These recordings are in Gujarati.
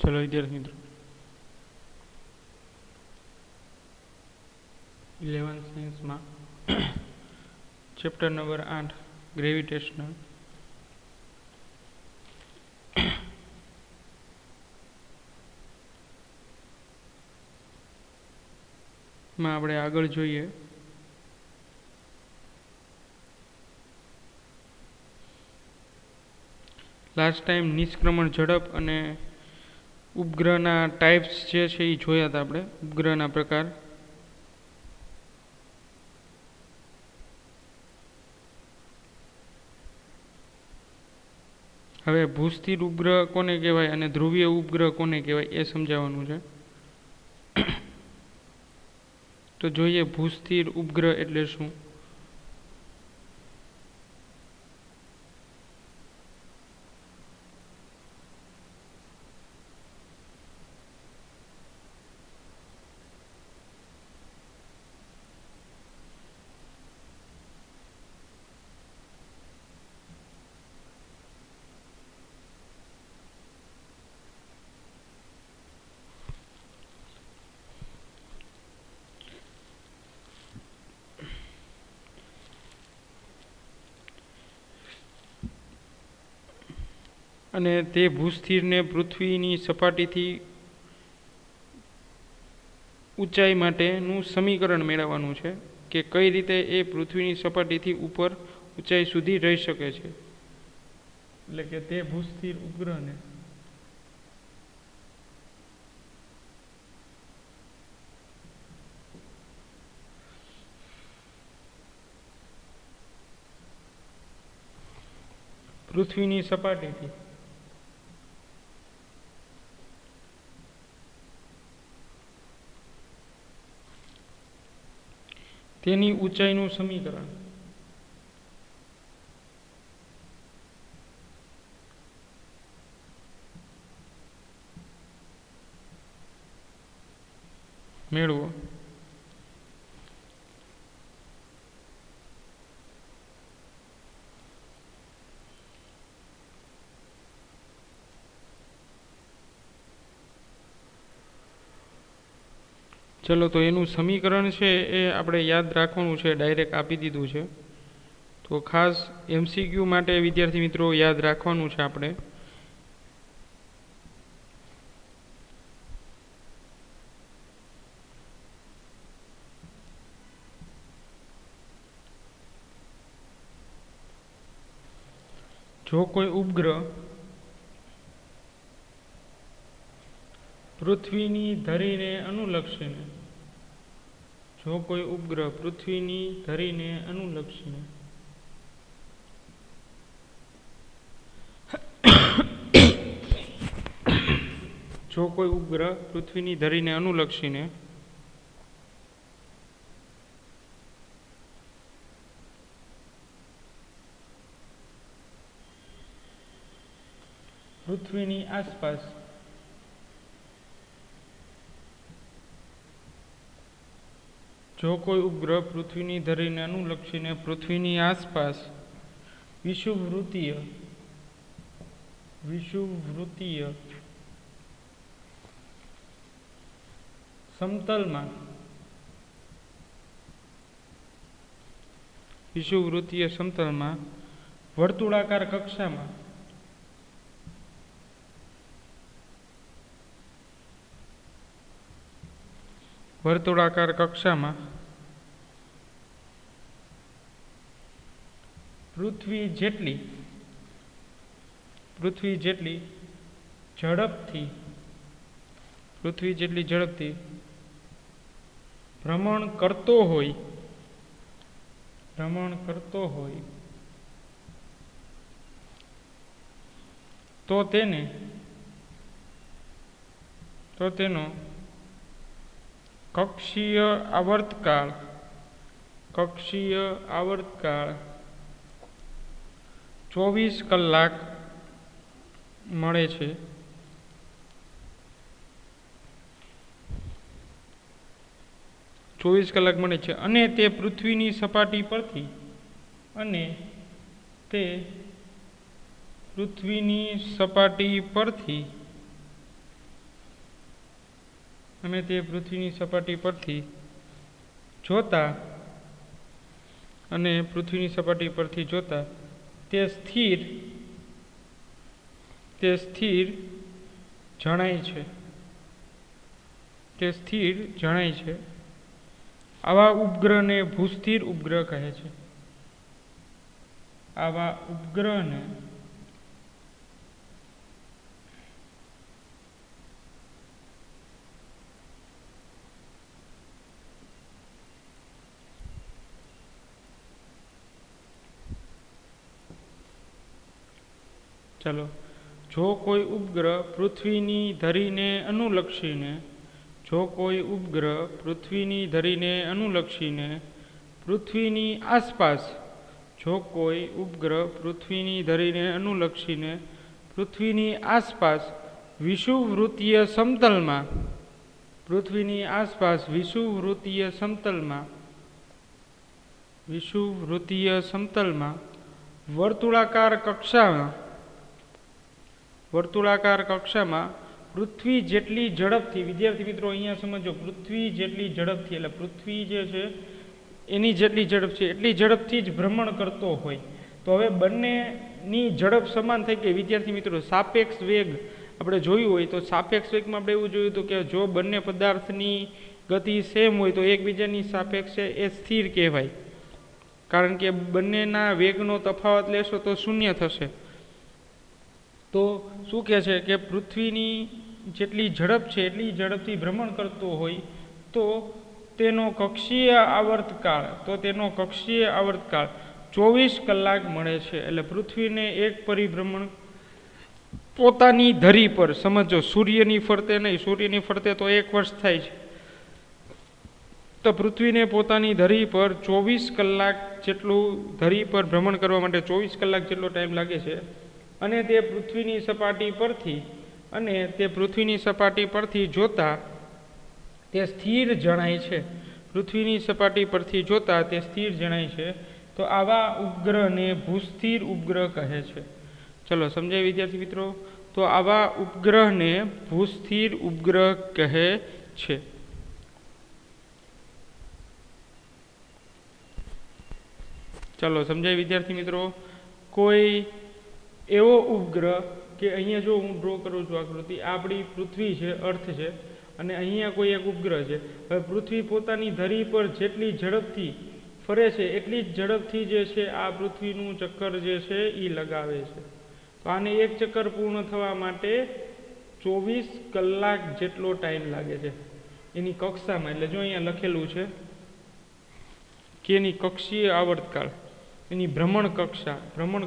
चलो विद्यार्थी मित्रों 11 साइंस में चैप्टर नंबर 8 ग्रेविटेशनल में આપણે આગળ જોઈએ લાસ્ટ ટાઈમ નિષ્ક્રમણ ઝડપ અને ઉપગ્રહના ટાઈપ્સ જે છે એ જોયા હતા આપણે ઉપગ્રહના પ્રકાર હવે ભૂસ્થિર ઉપગ્રહ કોને કહેવાય અને ધ્રુવીય ઉપગ્રહ કોને કહેવાય એ સમજાવવાનું છે તો જોઈએ ભૂસ્થિર ઉપગ્રહ એટલે શું અને તે ભૂસ્થિરને પૃથ્વીની સપાટીથી ઊંચાઈ માટેનું સમીકરણ મેળવવાનું છે કે કઈ રીતે એ પૃથ્વીની સપાટીથી ઉપર ઊંચાઈ સુધી રહી શકે છે એટલે કે તે ભૂસ્થિર ઉપગ્રહને પૃથ્વીની સપાટીથી તેની ઊંચાઈનું સમીકરણ મેળવો ચલો તો એનું સમીકરણ છે એ આપણે યાદ રાખવાનું છે ડાયરેક્ટ આપી દીધું છે તો ખાસ એમસીક્યુ માટે વિદ્યાર્થી મિત્રો યાદ રાખવાનું છે આપણે જો કોઈ ઉપગ્રહ પૃથ્વીની ધરીને અનુલક્ષીને જો કોઈ ઉપગ્રહ પૃથ્વીની ધરીને અનુલક્ષીને જો કોઈ ઉપગ્રહ પૃથ્વીની ધરીને અનુલક્ષીને પૃથ્વીની આસપાસ જો કોઈ ઉપગ્રહ પૃથ્વીની ધરીને અનુલક્ષીને પૃથ્વીની આસપાસ વિષુવવૃત્તીય સમતલમાં વર્તુળાકાર કક્ષામાં પૃથ્વી જેટલી ઝડપથી ભ્રમણ કરતો હોય તો તેનો કક્ષીય આવર્તકાળ 24 કલાક મળે છે અને તે પૃથ્વીની સપાટી પરથી અને તે પૃથ્વીની સપાટી પરથી જોતા તે સ્થિર જણાય છે. આવા ઉપગ્રહને ભૂસ્થિર ઉપગ્રહ કહે છે. આવા ઉપગ્રહને ચાલો, જો કોઈ ઉપગ્રહ પૃથ્વીની ધરીને અનુલક્ષીને પૃથ્વીની આસપાસ વિષુવવૃત્તીય સમતલમાં વર્તુળાકાર કક્ષામાં પૃથ્વી જેટલી ઝડપથી, વિદ્યાર્થી મિત્રો અહીંયા સમજો, પૃથ્વી જેટલી ઝડપથી, એટલે પૃથ્વી જે છે એની જેટલી ઝડપ છે એટલી ઝડપથી જ ભ્રમણ કરતો હોય. તો હવે બંનેની ઝડપ સમાન થઈ ગઈ. વિદ્યાર્થી મિત્રો, સાપેક્ષ વેગ આપણે જોયું હોય તો સાપેક્ષ વેગમાં આપણે એવું જોયું હતું કે જો બંને પદાર્થની ગતિ સેમ હોય તો એકબીજાની સાપેક્ષે એ સ્થિર કહેવાય, કારણ કે બંનેના વેગનો તફાવત લેશો તો શૂન્ય થશે. તો શું કહે છે કે પૃથ્વીની જેટલી ઝડપ છે એટલી ઝડપથી ભ્રમણ કરતો હોય તો તેનો કક્ષીય આવર્તકાળ 24 કલાક મળે છે. એટલે પૃથ્વીને એક પરિભ્રમણ પોતાની ધરી પર, સમજો સૂર્યની ફરતે નહીં, સૂર્યની ફરતે તો 1 વર્ષ થાય છે, તો પૃથ્વીને પોતાની ધરી પર 24 કલાક જેટલું, ધરી પર ભ્રમણ કરવા માટે 24 કલાક જેટલો ટાઈમ લાગે છે. અને તે પૃથ્વીની સપાટી પરથી જોતા તે સ્થિર જણાય છે. તો આવા ઉપગ્રહને ભૂસ્થિર ઉપગ્રહ કહે છે. ચલો સમજાય વિદ્યાર્થી મિત્રો? તો આવા ઉપગ્રહને ભૂસ્થિર ઉપગ્રહ કહે છે. ચલો સમજાય વિદ્યાર્થી મિત્રો? કોઈ એવો ઉપગ્રહ કે અહીંયા જો હું ડ્રો કરું છું આકૃતિ, આપણી પૃથ્વી છે, અર્થ છે, અને અહીંયા કોઈ એક ઉપગ્રહ છે. હવે પૃથ્વી પોતાની ધરી પર જેટલી ઝડપથી ફરે છે એટલી જ ઝડપથી જે છે આ પૃથ્વીનું ચક્કર જે છે એ લગાવે છે. તો આને એક ચક્કર પૂર્ણ થવા માટે 24 કલાક જેટલો ટાઈમ લાગે છે એની કક્ષામાં. એટલે જો અહીંયા લખેલું છે કે એની કક્ષીય આવર્તકાળ, એની ભ્રમણ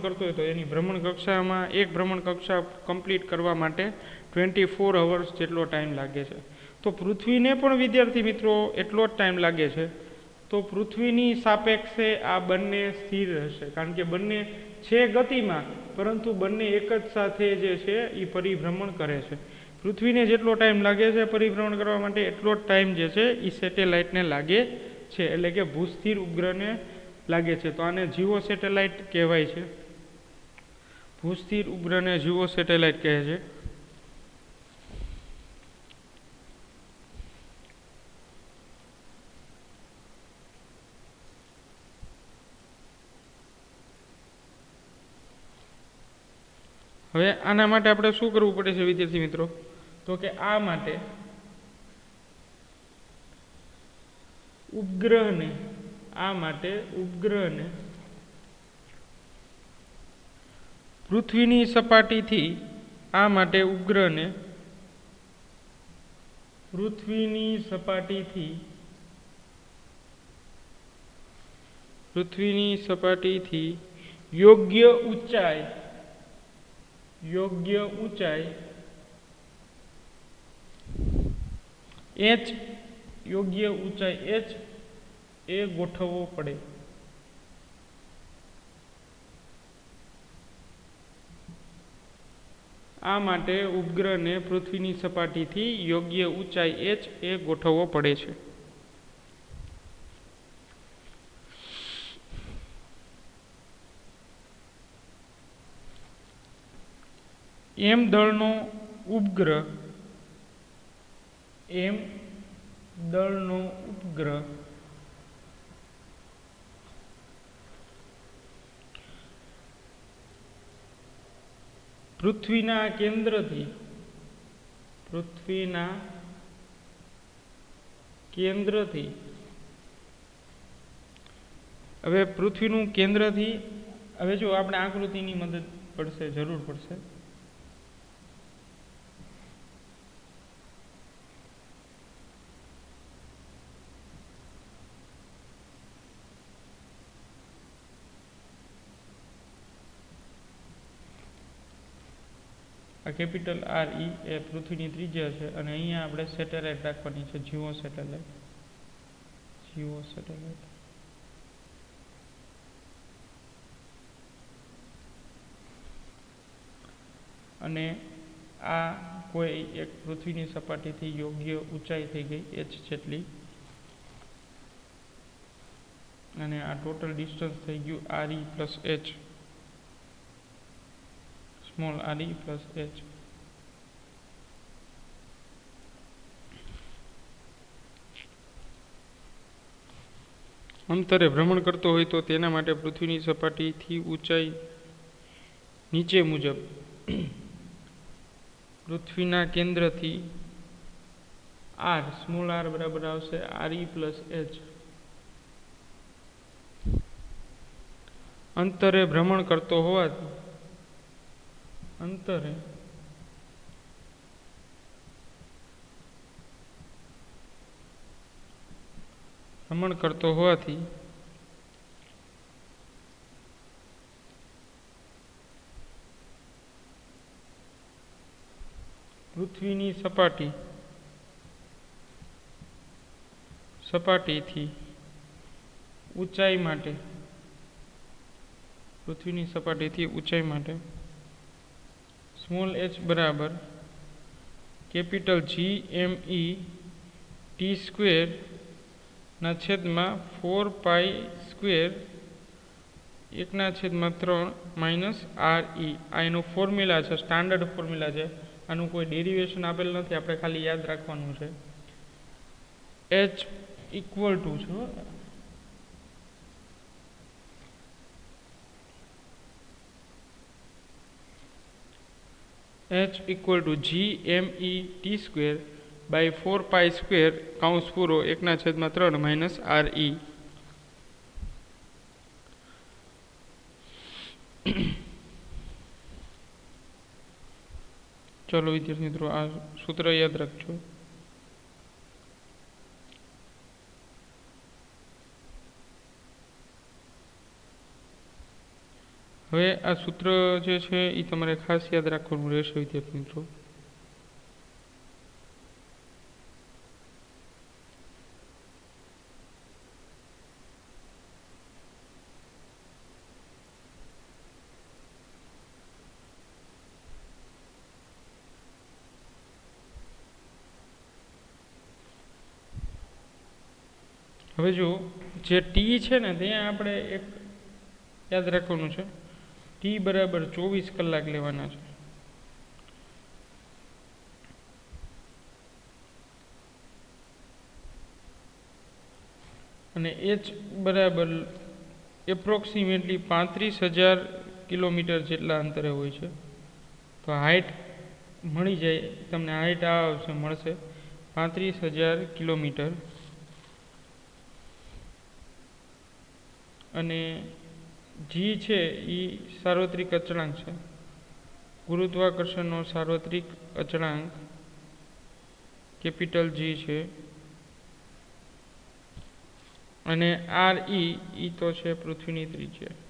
કરતો હોય તો એની ભ્રમણ કક્ષામાં એક ભ્રમણ કક્ષા કમ્પ્લીટ કરવા માટે 24 અવર્સ જેટલો ટાઈમ લાગે છે. તો પૃથ્વીને પણ વિદ્યાર્થી મિત્રો એટલો જ ટાઈમ લાગે છે. તો પૃથ્વીની સાપેક્ષે આ બંને સ્થિર રહેશે, કારણ કે બંને છે ગતિમાં, પરંતુ બંને એક જ સાથે જે છે એ પરિભ્રમણ કરે છે. પૃથ્વીને જેટલો ટાઈમ લાગે છે પરિભ્રમણ કરવા માટે એટલો જ ટાઈમ જે છે એ સેટેલાઇટને લાગે છે, એટલે કે ભૂસ્થિર ઉપગ્રહને લાગે છે. તો આને જીઓ સેટેલાઇટ કહેવાય છે. ભૂસ્થિર ઉપગ્રહને જીઓ સેટેલાઇટ કહે છે. હવે આના માટે આપણે શું કરવું પડે છે વિદ્યાર્થી મિત્રો? તો કે આ માટે ઉપગ્રહને પૃથ્વીની સપાટીથી યોગ્ય ઊંચાઈ h એ ગોઠવવો પડે. આ માટે ઉપગ્રહને પૃથ્વીની સપાટીથી યોગ્ય ઊંચાઈ h એ ગોઠવવો પડે છે. એમ દળનો ઉપગ્રહ દળનો ઉપગ્રહ પૃથ્વીના કેન્દ્રથી હવે પૃથ્વીનું કેન્દ્રથી હવે જો આપણે આકૃતિની મદદ પડશે, જરૂર પડશે. આ કેપિટલ આર ઈ એ પૃથ્વીની ત્રિજ્યા છે અને અહીંયા આપણે સેટેલાઇટ રાખવાની છે, જીઓ સેટેલાઇટ. અને આ કોઈ એક પૃથ્વીની સપાટીથી યોગ્ય ઊંચાઈ થઈ ગઈ h જેટલી, અને આ ટોટલ ડિસ્ટન્સ થઈ ગયું R E plus H, small R E plus H. અંતરે ભ્રમણ કરતો હોય તો તેના માટે પૃથ્વીની સપાટીથી ઊંચાઈ નીચે મુજબ પૃથ્વીના કેન્દ્રથી આર, સ્મોલ આર બરાબર આવશે આર ઈ પ્લસ એચ. અંતરે ભ્રમણ કરતો હોવાથી પૃથ્વીની સપાટીથી ઊંચાઈ માટે સ્મોલ એચ બરાબર કેપિટલ જી એમ ઈ ટી સ્ક્વેર ના છેદમાં 4π² 1/3 માઇનસ આર ઈ. આ એનું ફોર્મ્યુલા છે, સ્ટાન્ડર્ડ ફોર્મ્યુલા છે. આનું કોઈ ડેરિવેશન આપેલ નથી, આપણે ખાલી યાદ રાખવાનું છે. h ઇક્વલ ટુ છે h equal to G M E T square by 4π² કૌંસ પૂરો 1/3 માઇનસ આર ઈ. ચલો વિદ્યાર્થી મિત્રો, આ સૂત્ર યાદ રાખજો. હવે આ સૂત્ર જે છે એ તમારે ખાસ યાદ રાખવાનું રહેશે વિદ્યાર્થી મિત્રો. હવે જો જે ટી છે ને ત્યાં આપણે એક યાદ રાખવાનું છે, ટી બરાબર 24 કલાક લેવાના છે. અને એચ બરાબર એપ્રોક્સિમેટલી 35,000 કિલોમીટર જેટલા અંતરે હોય છે. તો હાઇટ મળી જાય તમને, હાઇટ આવશે મળશે 35,000 કિલોમીટર. અને જી છે એ સાર્વત્રિક અચળાંક છે, ગુરુત્વાકર્ષણનો સાર્વત્રિક અચળાંક કેપિટલ જી છે. અને આર ઈ તો છે પૃથ્વીની ત્રિજ્યા.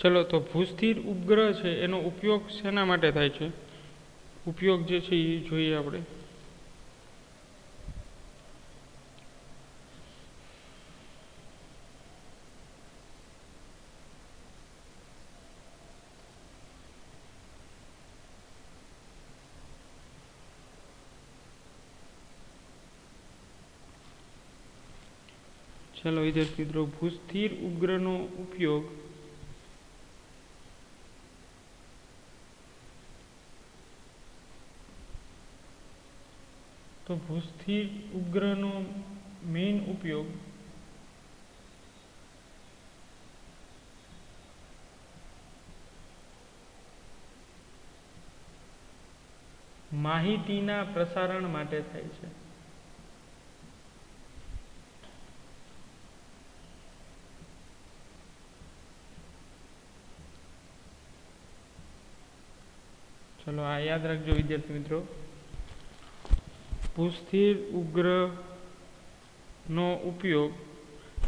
ચલો તો ભૂસ્થિર ઉપગ્રહ છે એનો ઉપયોગ શેના માટે થાય છે? ઉપયોગ જે છે એ જોઈએ આપણે. ચલો વિદ્યાર્થી મિત્રો, ભૂસ્થિર ઉપગ્રહનો ઉપયોગ તો ભૂસ્થિર ઉપગ્રહનો મેઇન ઉપયોગ માહિતીના પ્રસારણ માટે થાય છે. ચલો આ યાદ રાખજો વિદ્યાર્થી મિત્રો, ભૂસ્થિર ઉપગ્રહનો ઉપયોગ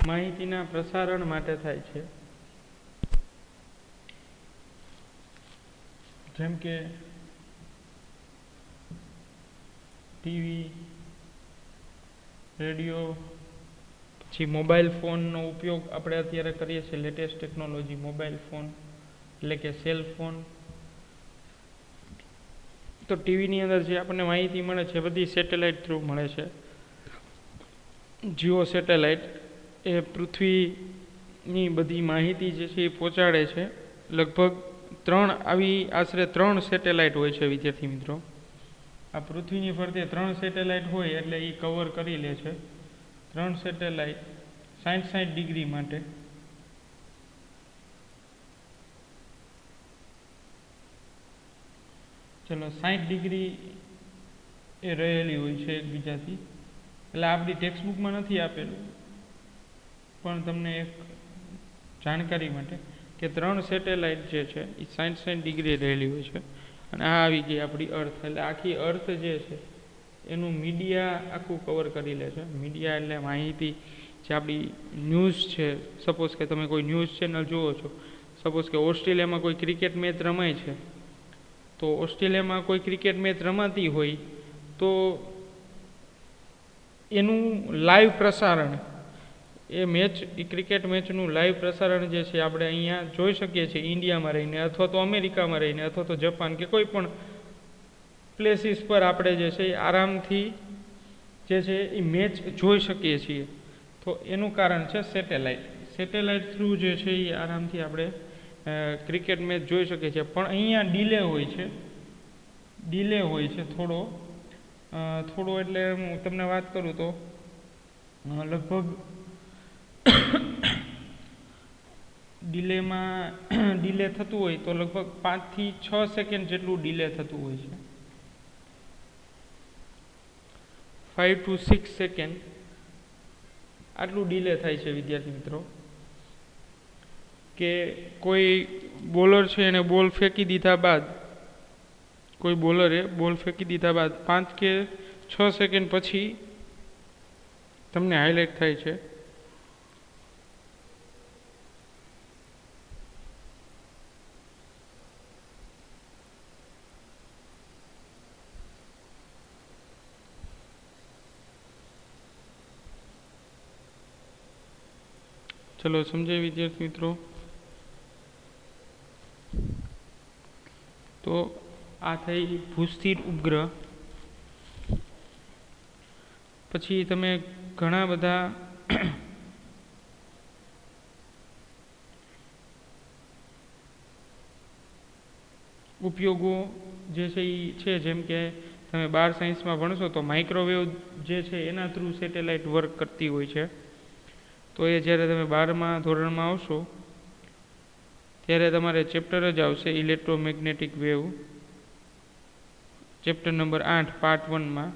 માહિતીના પ્રસારણ માટે થાય છે. જેમ કે ટીવી, રેડિયો, પછી મોબાઈલ ફોનનો ઉપયોગ આપણે અત્યારે કરીએ છીએ. લેટેસ્ટ ટેકનોલોજી મોબાઈલ ફોન એટલે કે સેલ ફોન. તો ટીવીની અંદર જે આપણને માહિતી મળે છે બધી સેટેલાઇટ થ્રુ મળે છે. જીઓ સેટેલાઇટ એ પૃથ્વીની બધી માહિતી જે છે એ પહોંચાડે છે. લગભગ આશરે ત્રણ સેટેલાઇટ હોય છે વિદ્યાર્થી મિત્રો. આ પૃથ્વીની ફરતે 3 સેટેલાઇટ હોય એટલે એ કવર કરી લે છે. 3 સેટેલાઇટ 60 ડિગ્રી માટે. ચલો 60 ડિગ્રી એ રહેલી હોય છે એકબીજાથી. એટલે આપણી ટેક્સ્ટબુકમાં નથી આપેલું, પણ તમને એક જાણકારી માટે કે 3 સેટેલાઇટ જે છે એ 60 ડિગ્રી રહેલી હોય છે. અને આ આવી ગઈ આપણી અર્થ. એટલે આખી અર્થ જે છે એનું મીડિયા આખું કવર કરી લે છે. મીડિયા એટલે માહિતી જે આપણી ન્યૂઝ છે. સપોઝ કે તમે કોઈ ન્યૂઝ ચેનલ જુઓ છો, સપોઝ કે ઓસ્ટ્રેલિયામાં કોઈ ક્રિકેટ મેચ રમાય છે, તો ઓસ્ટ્રેલિયામાં કોઈ ક્રિકેટ મેચ રમાતી હોય તો એનું લાઈવ પ્રસારણ એ ક્રિકેટ મેચનું લાઈવ પ્રસારણ જે છે આપણે અહીંયા જોઈ શકીએ છીએ ઇન્ડિયામાં રહીને, અથવા તો અમેરિકામાં રહીને, અથવા તો જાપાન કે કોઈ પણ પ્લેસીસ પર આપણે જે છે એ આરામથી જે છે એ મેચ જોઈ શકીએ છીએ. તો એનું કારણ છે સેટેલાઇટ. સેટેલાઇટ થ્રુ જે છે એ આરામથી આપણે ક્રિકેટ મેચ જોઈ શકીએ છીએ. પણ અહીંયા ડીલે હોય છે થોડો એટલે હું તમને વાત કરું તો લગભગ ડીલે થતું હોય તો લગભગ 5 થી 6 સેકન્ડ જેટલું ડીલે થતું હોય છે. 5 to 6 સેકન્ડ આટલું ડીલે થાય છે વિદ્યાર્થી મિત્રો. કે કોઈ બોલર છે એને બોલ ફેંકી દીધા બાદ, કોઈ બોલરે બોલ ફેંકી દીધા બાદ 5 કે 6 સેકન્ડ પછી તમને હાઇલાઇટ થાય છે. ચલો સમજાય વિદ્યાર્થી મિત્રો. તો આ થઈ ભૂસ્થિર ઉપગ્રહ. પછી તમે ઘણા બધા ઉપયોગો જે છે એ છે. જેમ કે તમે 12 સાયન્સમાં ભણશો તો માઇક્રોવેવ જે છે એના થ્રુ સેટેલાઇટ વર્ક કરતી હોય છે. તો એ જ્યારે તમે 12મા ધોરણમાં આવશો ત્યારે તમારે ચેપ્ટર જ આવશે electromagnetic wave, chapter number 8 part 1માં.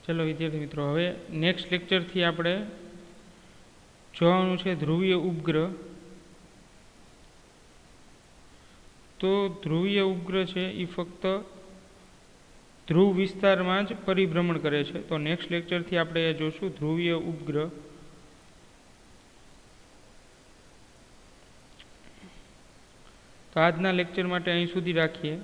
ચલો વિદ્યાર્થી મિત્રો, હવે નેક્સ્ટ લેક્ચરથી આપણે જોવાનું છે ધ્રુવીય ઉપગ્રહ. તો ધ્રુવીય ઉપગ્રહ છે એ ફક્ત ધ્રુવ વિસ્તારમાં જ પરિભ્રમણ કરે છે. તો નેક્સ્ટ લેક્ચરથી આપણે એ જોશું ધ્રુવીય ઉપગ્રહ. તો આજના લેક્ચર માટે અહીં સુધી રાખીએ.